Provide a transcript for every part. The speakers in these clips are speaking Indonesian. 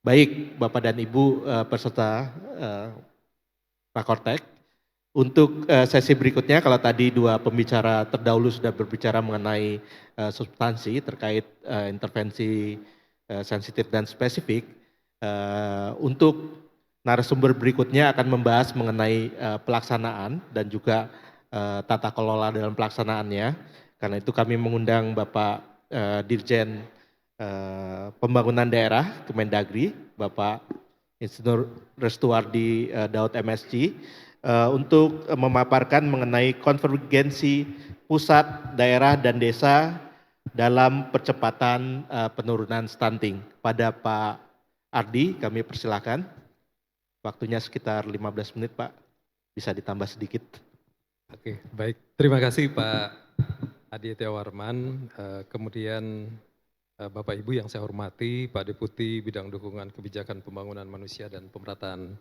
Baik, Bapak dan Ibu peserta Rakortek, untuk sesi berikutnya kalau tadi dua pembicara terdahulu sudah berbicara mengenai substansi terkait intervensi sensitif dan spesifik, untuk narasumber berikutnya akan membahas mengenai pelaksanaan dan juga tata kelola dalam pelaksanaannya. Karena itu kami mengundang Bapak Dirjen Pembangunan Daerah Kemendagri, Bapak Insinyur Restuardi Daud MSc, untuk memaparkan mengenai konvergensi pusat, daerah, dan desa dalam percepatan penurunan stunting. Pada Pak Ardi, kami persilakan. Waktunya sekitar 15 menit, Pak. Bisa ditambah sedikit. Oke, baik. Terima kasih Pak Aditya Warman. Kemudian Bapak Ibu yang saya hormati, Pak Deputi Bidang Dukungan Kebijakan Pembangunan Manusia dan Pemerataan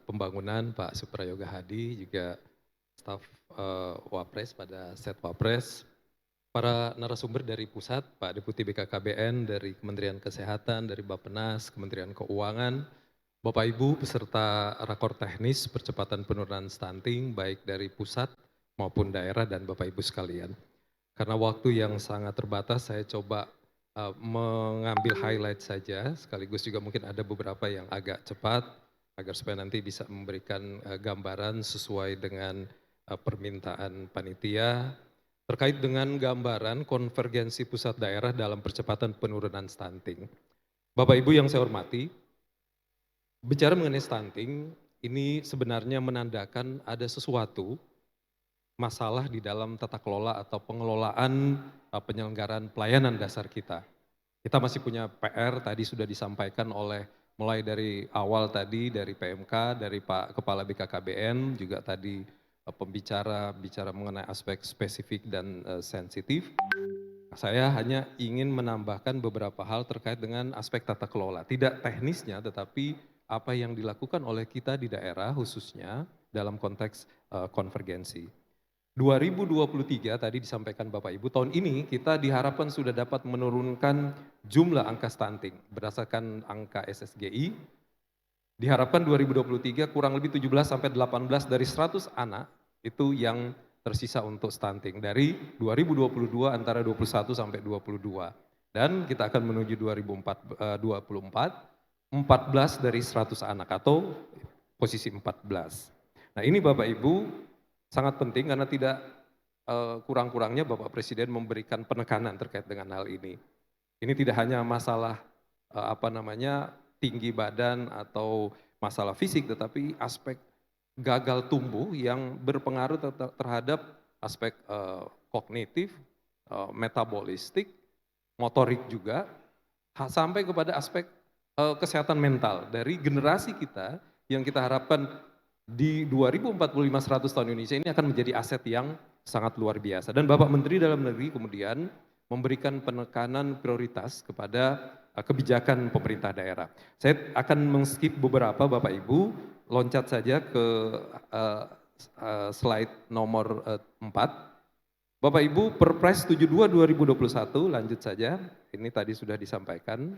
Pembangunan, Pak Suprayoga Hadi, juga staf Wapres pada set Wapres, para narasumber dari pusat, Pak Deputi BKKBN, dari Kementerian Kesehatan, dari Bappenas, Kementerian Keuangan, Bapak Ibu peserta rakor teknis percepatan penurunan stunting baik dari pusat maupun daerah dan Bapak Ibu sekalian. Karena waktu yang sangat terbatas saya coba mengambil highlight saja, sekaligus juga mungkin ada beberapa yang agak cepat agar supaya nanti bisa memberikan gambaran sesuai dengan permintaan panitia terkait dengan gambaran konvergensi pusat daerah dalam percepatan penurunan stunting. Bapak Ibu yang saya hormati, bicara mengenai stunting, ini sebenarnya menandakan ada sesuatu masalah di dalam tata kelola atau pengelolaan penyelenggaraan pelayanan dasar kita. Kita masih punya PR, tadi sudah disampaikan oleh mulai dari awal tadi, dari PMK, dari Pak Kepala BKKBN, juga tadi pembicara bicara mengenai aspek spesifik dan sensitif. Saya hanya ingin menambahkan beberapa hal terkait dengan aspek tata kelola, tidak teknisnya tetapi apa yang dilakukan oleh kita di daerah khususnya dalam konteks konvergensi. 2023 tadi disampaikan Bapak Ibu, tahun ini kita diharapkan sudah dapat menurunkan jumlah angka stunting berdasarkan angka SSGI. Diharapkan 2023 kurang lebih 17 sampai 18 dari 100 anak itu yang tersisa untuk stunting dari 2022 antara 21 sampai 22. Dan kita akan menuju 2024 14 dari 100 anak atau posisi 14. Nah, ini Bapak Ibu sangat penting karena tidak kurang-kurangnya Bapak Presiden memberikan penekanan terkait dengan hal ini. Ini tidak hanya masalah tinggi badan atau masalah fisik, tetapi aspek gagal tumbuh yang berpengaruh terhadap aspek kognitif, metabolistik, motorik juga, sampai kepada aspek kesehatan mental dari generasi kita yang kita harapkan di 2045 100 tahun Indonesia ini akan menjadi aset yang sangat luar biasa. Dan Bapak Menteri Dalam Negeri kemudian memberikan penekanan prioritas kepada kebijakan pemerintah daerah. Saya akan mengskip beberapa Bapak Ibu, loncat saja ke slide nomor 4. Bapak Ibu, Perpres 72 2021, lanjut saja, ini tadi sudah disampaikan.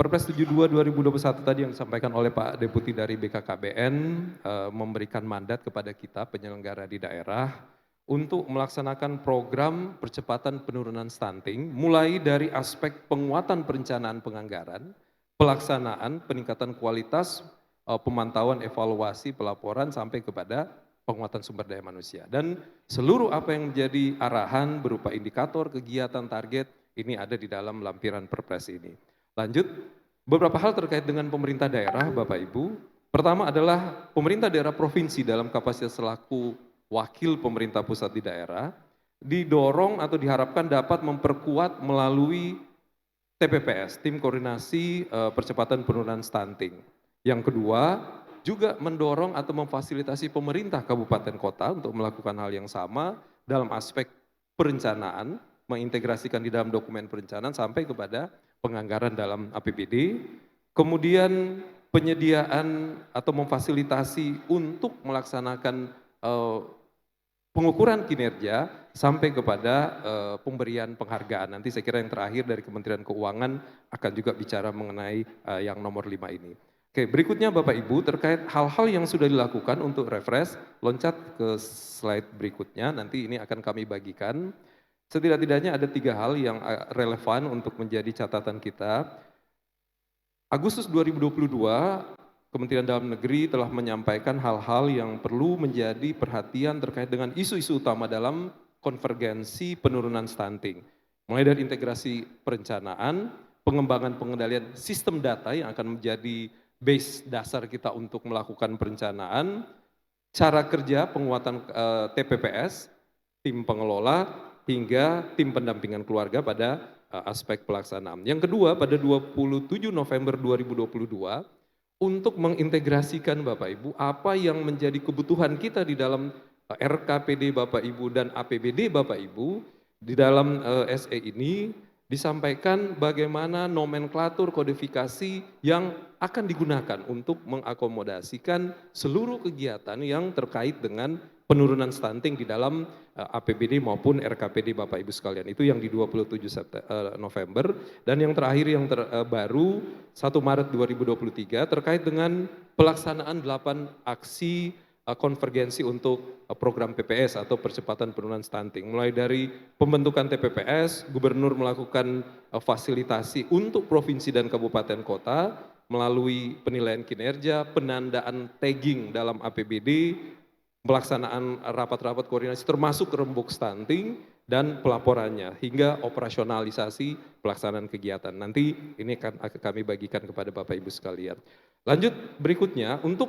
Perpres 72 2021 tadi yang disampaikan oleh Pak Deputi dari BKKBN memberikan mandat kepada kita penyelenggara di daerah untuk melaksanakan program percepatan penurunan stunting mulai dari aspek penguatan perencanaan penganggaran, pelaksanaan, peningkatan kualitas, pemantauan, evaluasi, pelaporan sampai kepada penguatan sumber daya manusia. Dan seluruh apa yang menjadi arahan berupa indikator, kegiatan, target ini ada di dalam lampiran Perpres ini. Lanjut, beberapa hal terkait dengan pemerintah daerah, Bapak Ibu. Pertama adalah pemerintah daerah provinsi dalam kapasitas selaku wakil pemerintah pusat di daerah, didorong atau diharapkan dapat memperkuat melalui TPPS, Tim Koordinasi Percepatan Penurunan Stunting. Yang kedua, juga mendorong atau memfasilitasi pemerintah kabupaten kota untuk melakukan hal yang sama dalam aspek perencanaan, mengintegrasikan di dalam dokumen perencanaan sampai kepada penganggaran dalam APBD, kemudian penyediaan atau memfasilitasi untuk melaksanakan pengukuran kinerja sampai kepada pemberian penghargaan. Nanti saya kira yang terakhir dari Kementerian Keuangan akan juga bicara mengenai yang nomor 5 ini. Oke, berikutnya Bapak Ibu terkait hal-hal yang sudah dilakukan untuk refresh, loncat ke slide berikutnya, nanti ini akan kami bagikan. Setidak-tidaknya ada 3 hal yang relevan untuk menjadi catatan kita. Agustus 2022, Kementerian Dalam Negeri telah menyampaikan hal-hal yang perlu menjadi perhatian terkait dengan isu-isu utama dalam konvergensi penurunan stunting. Mulai dari integrasi perencanaan, pengembangan pengendalian sistem data yang akan menjadi base dasar kita untuk melakukan perencanaan, cara kerja penguatan TPPS, tim pengelola, hingga tim pendampingan keluarga pada aspek pelaksanaan. Yang kedua, pada 27 November 2022, untuk mengintegrasikan Bapak Ibu, apa yang menjadi kebutuhan kita di dalam RKPD Bapak Ibu dan APBD Bapak Ibu, di dalam SE ini disampaikan bagaimana nomenklatur kodifikasi yang akan digunakan untuk mengakomodasikan seluruh kegiatan yang terkait dengan penurunan stunting di dalam APBD maupun RKPD Bapak Ibu sekalian. Itu yang di 27 November. Dan yang terakhir yang terbaru 1 Maret 2023 terkait dengan pelaksanaan 8 aksi konvergensi untuk program PPS atau percepatan penurunan stunting. Mulai dari pembentukan TPPS, gubernur melakukan fasilitasi untuk provinsi dan kabupaten kota melalui penilaian kinerja, penandaan tagging dalam APBD, pelaksanaan rapat-rapat koordinasi termasuk rembuk stunting dan pelaporannya hingga operasionalisasi pelaksanaan kegiatan. Nanti ini akan kami bagikan kepada Bapak Ibu sekalian. Lanjut berikutnya untuk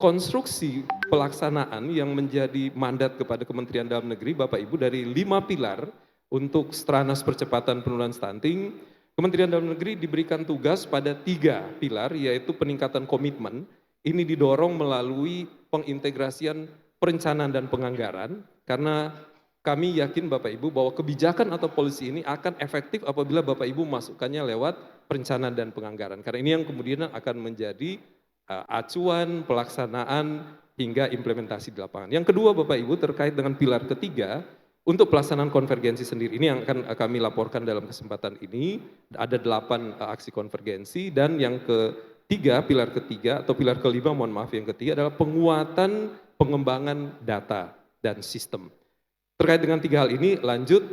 konstruksi pelaksanaan yang menjadi mandat kepada Kementerian Dalam Negeri Bapak Ibu dari 5 pilar untuk stranas percepatan penurunan stunting. Kementerian Dalam Negeri diberikan tugas pada 3 pilar yaitu peningkatan komitmen. Ini didorong melalui pengintegrasian perencanaan dan penganggaran karena kami yakin Bapak Ibu bahwa kebijakan atau polisi ini akan efektif apabila Bapak Ibu masukkannya lewat perencanaan dan penganggaran. Karena ini yang kemudian akan menjadi acuan, pelaksanaan, hingga implementasi di lapangan. Yang kedua Bapak Ibu terkait dengan pilar ketiga, untuk pelaksanaan konvergensi sendiri, ini yang akan kami laporkan dalam kesempatan ini, ada 8 aksi konvergensi, dan yang ketiga, pilar ketiga, atau pilar kelima, mohon maaf, yang ketiga adalah penguatan pengembangan data dan sistem. Terkait dengan 3 hal ini, lanjut,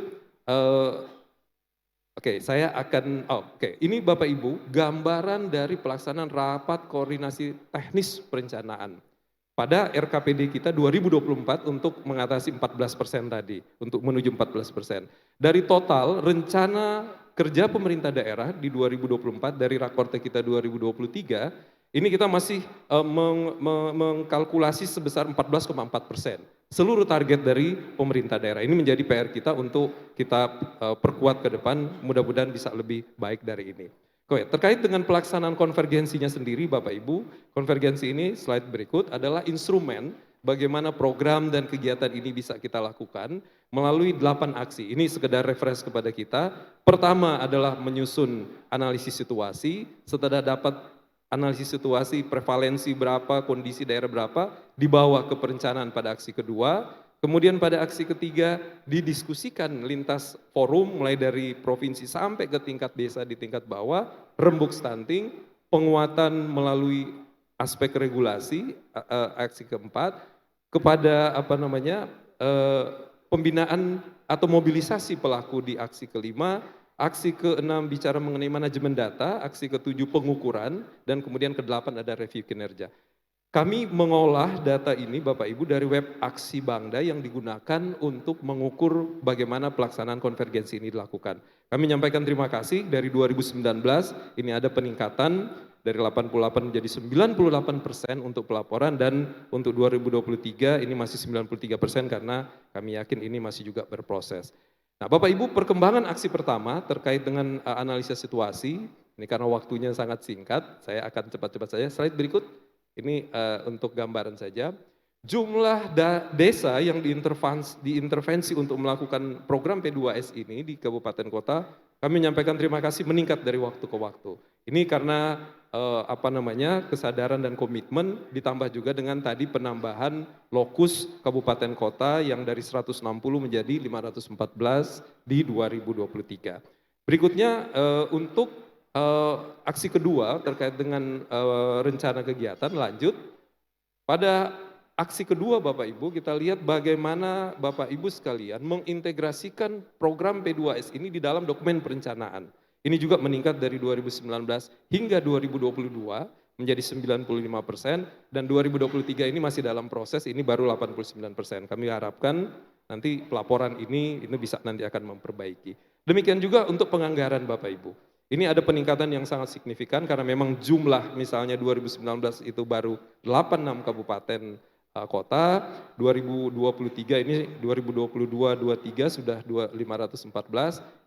saya akan, ini Bapak Ibu, gambaran dari pelaksanaan rapat koordinasi teknis perencanaan pada RKPD kita 2024 untuk mengatasi 14% tadi, untuk menuju 14%. Dari total rencana kerja pemerintah daerah di 2024 dari rakorte kita 2023, ini kita masih mengkalkulasi sebesar 14,4%. Seluruh target dari pemerintah daerah. Ini menjadi PR kita untuk kita perkuat ke depan, mudah-mudahan bisa lebih baik dari ini. Oke, terkait dengan pelaksanaan konvergensinya sendiri Bapak Ibu, konvergensi ini slide berikut adalah instrumen bagaimana program dan kegiatan ini bisa kita lakukan melalui 8 aksi. Ini sekedar refresh kepada kita. Pertama adalah menyusun analisis situasi, setelah dapat analisis situasi, prevalensi berapa, kondisi daerah berapa, dibawa ke perencanaan pada aksi kedua, kemudian pada aksi ketiga didiskusikan lintas forum mulai dari provinsi sampai ke tingkat desa di tingkat bawah, rembuk stunting, penguatan melalui aspek regulasi, aksi keempat, kepada pembinaan atau mobilisasi pelaku di aksi kelima, aksi ke-6 bicara mengenai manajemen data, aksi ke-7 pengukuran, dan kemudian ke-8 ada review kinerja. Kami mengolah data ini Bapak Ibu dari web Aksi Bangda yang digunakan untuk mengukur bagaimana pelaksanaan konvergensi ini dilakukan. Kami menyampaikan terima kasih dari 2019 ini ada peningkatan dari 88 menjadi 98% untuk pelaporan dan untuk 2023 ini masih 93% karena kami yakin ini masih juga berproses. Nah Bapak Ibu perkembangan aksi pertama terkait dengan analisa situasi, ini karena waktunya sangat singkat, saya akan cepat-cepat saja, slide berikut, ini untuk gambaran saja. Jumlah desa yang diintervensi untuk melakukan program P2S ini di kabupaten kota, kami menyampaikan terima kasih meningkat dari waktu ke waktu. Ini karena kesadaran dan komitmen, ditambah juga dengan tadi penambahan lokus kabupaten kota yang dari 160 menjadi 514 di 2023. Berikutnya untuk aksi kedua terkait dengan rencana kegiatan lanjut. Pada aksi kedua Bapak Ibu, kita lihat bagaimana Bapak Ibu sekalian mengintegrasikan program P2S ini di dalam dokumen perencanaan. Ini juga meningkat dari 2019 hingga 2022 menjadi 95% dan 2023 ini masih dalam proses, ini baru 89%. Kami harapkan nanti pelaporan ini bisa nanti akan memperbaiki. Demikian juga untuk penganggaran Bapak Ibu. Ini ada peningkatan yang sangat signifikan karena memang jumlah misalnya 2019 itu baru 86 kabupaten kota, 2023 ini 2022-23 sudah 514,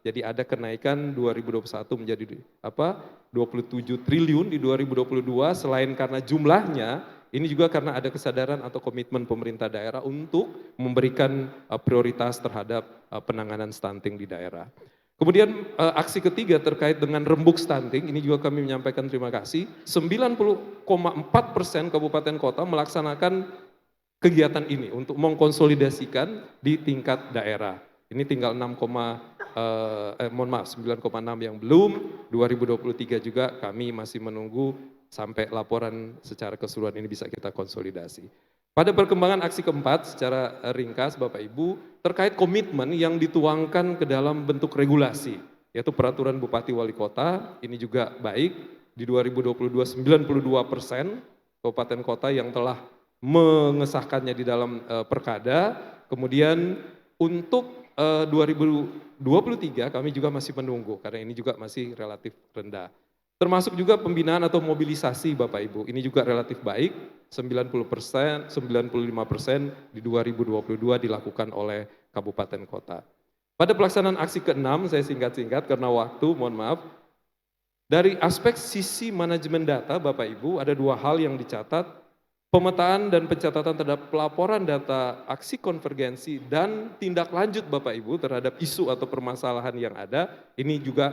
jadi ada kenaikan 2021 menjadi 27 triliun di 2022, selain karena jumlahnya, ini juga karena ada kesadaran atau komitmen pemerintah daerah untuk memberikan prioritas terhadap penanganan stunting di daerah. Kemudian aksi ketiga terkait dengan rembuk stunting, ini juga kami menyampaikan terima kasih, 90,4% kabupaten kota melaksanakan kegiatan ini untuk mengkonsolidasikan di tingkat daerah. Ini tinggal 9,6 yang belum, 2023 juga kami masih menunggu sampai laporan secara keseluruhan ini bisa kita konsolidasi. Pada perkembangan aksi keempat secara ringkas Bapak Ibu, terkait komitmen yang dituangkan ke dalam bentuk regulasi, yaitu peraturan Bupati Wali Kota, ini juga baik, di 2022 92% kabupaten kota yang telah mengesahkannya di dalam perkada, kemudian untuk 2023 kami juga masih menunggu karena ini juga masih relatif rendah. Termasuk juga pembinaan atau mobilisasi Bapak Ibu, ini juga relatif baik, 90%, 95% di 2022 dilakukan oleh kabupaten kota. Pada pelaksanaan aksi ke-6, saya singkat-singkat karena waktu, mohon maaf. Dari aspek sisi manajemen data Bapak Ibu, ada dua hal yang dicatat. Pemetaan dan pencatatan terhadap pelaporan data aksi konvergensi dan tindak lanjut Bapak Ibu terhadap isu atau permasalahan yang ada, ini juga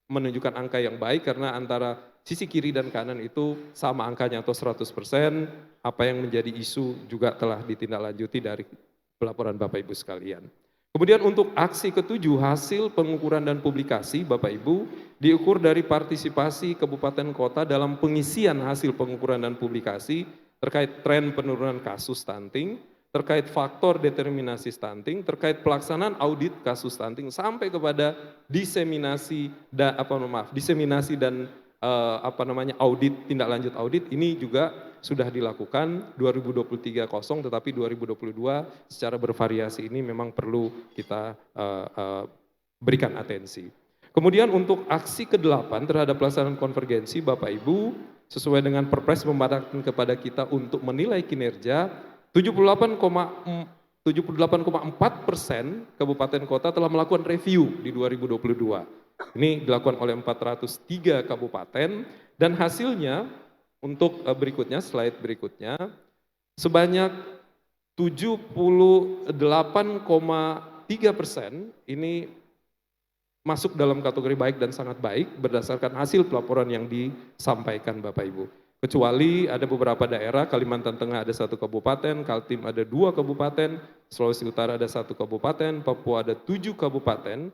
menunjukkan angka yang baik karena antara sisi kiri dan kanan itu sama angkanya atau 100%, apa yang menjadi isu juga telah ditindaklanjuti dari pelaporan Bapak Ibu sekalian. Kemudian untuk aksi ketujuh, hasil pengukuran dan publikasi Bapak Ibu diukur dari partisipasi kabupaten kota dalam pengisian hasil pengukuran dan publikasi terkait tren penurunan kasus stunting, terkait faktor determinasi stunting, terkait pelaksanaan audit kasus stunting sampai kepada diseminasi dan audit, tindak lanjut audit, ini juga sudah dilakukan 2023 kosong, tetapi 2022 secara bervariasi ini memang perlu kita berikan atensi. Kemudian untuk aksi ke-8 terhadap pelaksanaan konvergensi Bapak Ibu, sesuai dengan Perpres memadamkan kepada kita untuk menilai kinerja, 78,4% kabupaten kota telah melakukan review di 2022. Ini dilakukan oleh 403 kabupaten dan hasilnya untuk berikutnya, slide berikutnya, sebanyak 78,3% ini masuk dalam kategori baik dan sangat baik berdasarkan hasil pelaporan yang disampaikan Bapak Ibu. Kecuali ada beberapa daerah, Kalimantan Tengah ada 1 kabupaten, Kaltim ada 2 kabupaten, Sulawesi Utara ada 1 kabupaten, Papua ada 7 kabupaten,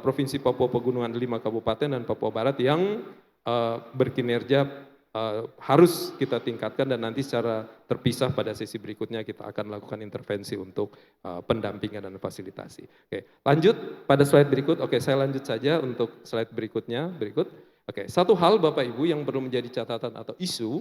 Provinsi Papua Pegunungan 5 kabupaten, dan Papua Barat yang berkinerja harus kita tingkatkan dan nanti secara terpisah pada sesi berikutnya kita akan lakukan intervensi untuk pendampingan dan fasilitasi. Oke, lanjut pada slide berikut. Oke, saya lanjut saja untuk slide berikutnya. Oke, satu hal Bapak Ibu yang perlu menjadi catatan atau isu,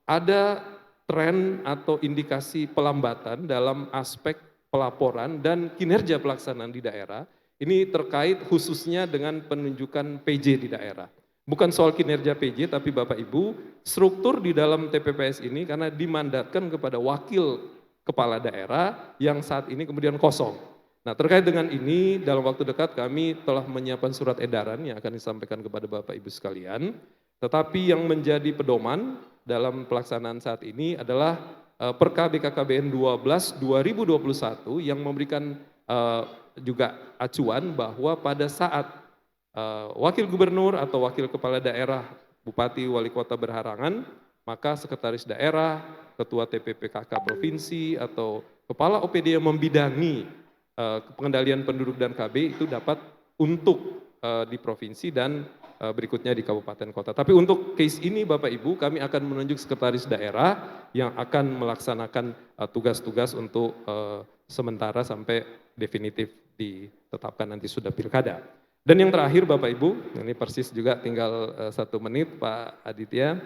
ada tren atau indikasi pelambatan dalam aspek pelaporan dan kinerja pelaksanaan di daerah. Ini terkait khususnya dengan penunjukan PJ di daerah. Bukan soal kinerja PJ, tapi Bapak Ibu, struktur di dalam TPPS ini karena dimandatkan kepada wakil kepala daerah yang saat ini kemudian kosong. Nah, terkait dengan ini, dalam waktu dekat kami telah menyiapkan surat edaran yang akan disampaikan kepada Bapak Ibu sekalian. Tetapi yang menjadi pedoman dalam pelaksanaan saat ini adalah Perka BKKBN 12 2021 yang memberikan juga acuan bahwa pada saat wakil gubernur atau wakil kepala daerah bupati, wali kota berhalangan, maka sekretaris daerah, ketua TPPKK provinsi, atau kepala OPD yang membidangi pengendalian penduduk dan KB itu dapat untuk di provinsi dan berikutnya di kabupaten kota. Tapi untuk case ini Bapak Ibu, kami akan menunjuk sekretaris daerah yang akan melaksanakan tugas-tugas untuk sementara sampai definitif ditetapkan nanti sudah pilkada. Dan yang terakhir Bapak Ibu, ini persis juga tinggal 1 menit Pak Aditya.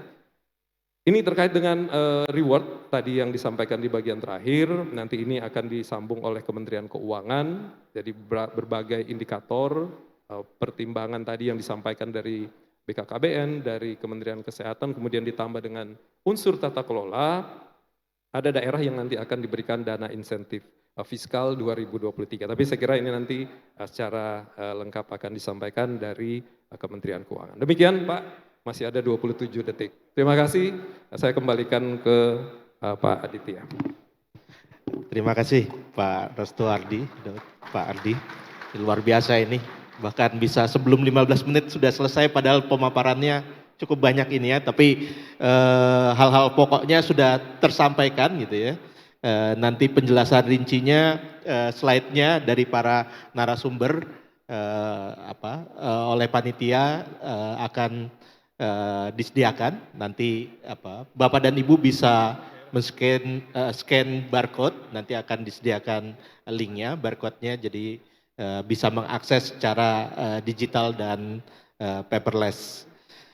Ini terkait dengan reward tadi yang disampaikan di bagian terakhir, nanti ini akan disambung oleh Kementerian Keuangan, jadi berbagai indikator, pertimbangan tadi yang disampaikan dari BKKBN, dari Kementerian Kesehatan, kemudian ditambah dengan unsur tata kelola, ada daerah yang nanti akan diberikan dana insentif fiskal 2023. Tapi saya kira ini nanti secara lengkap akan disampaikan dari Kementerian Keuangan. Demikian Pak, masih ada 27 detik. Terima kasih, saya kembalikan ke Pak Aditya. Terima kasih Pak Restu Ardi, Pak Ardi, luar biasa ini. Bahkan bisa sebelum 15 menit sudah selesai padahal pemaparannya cukup banyak ini ya, tapi hal-hal pokoknya sudah tersampaikan gitu ya. Nanti penjelasan rincinya, slide-nya dari para narasumber oleh panitia akan disediakan. Nanti Bapak dan Ibu bisa scan barcode, nanti akan disediakan linknya, barcode-nya, jadi bisa mengakses secara digital dan paperless.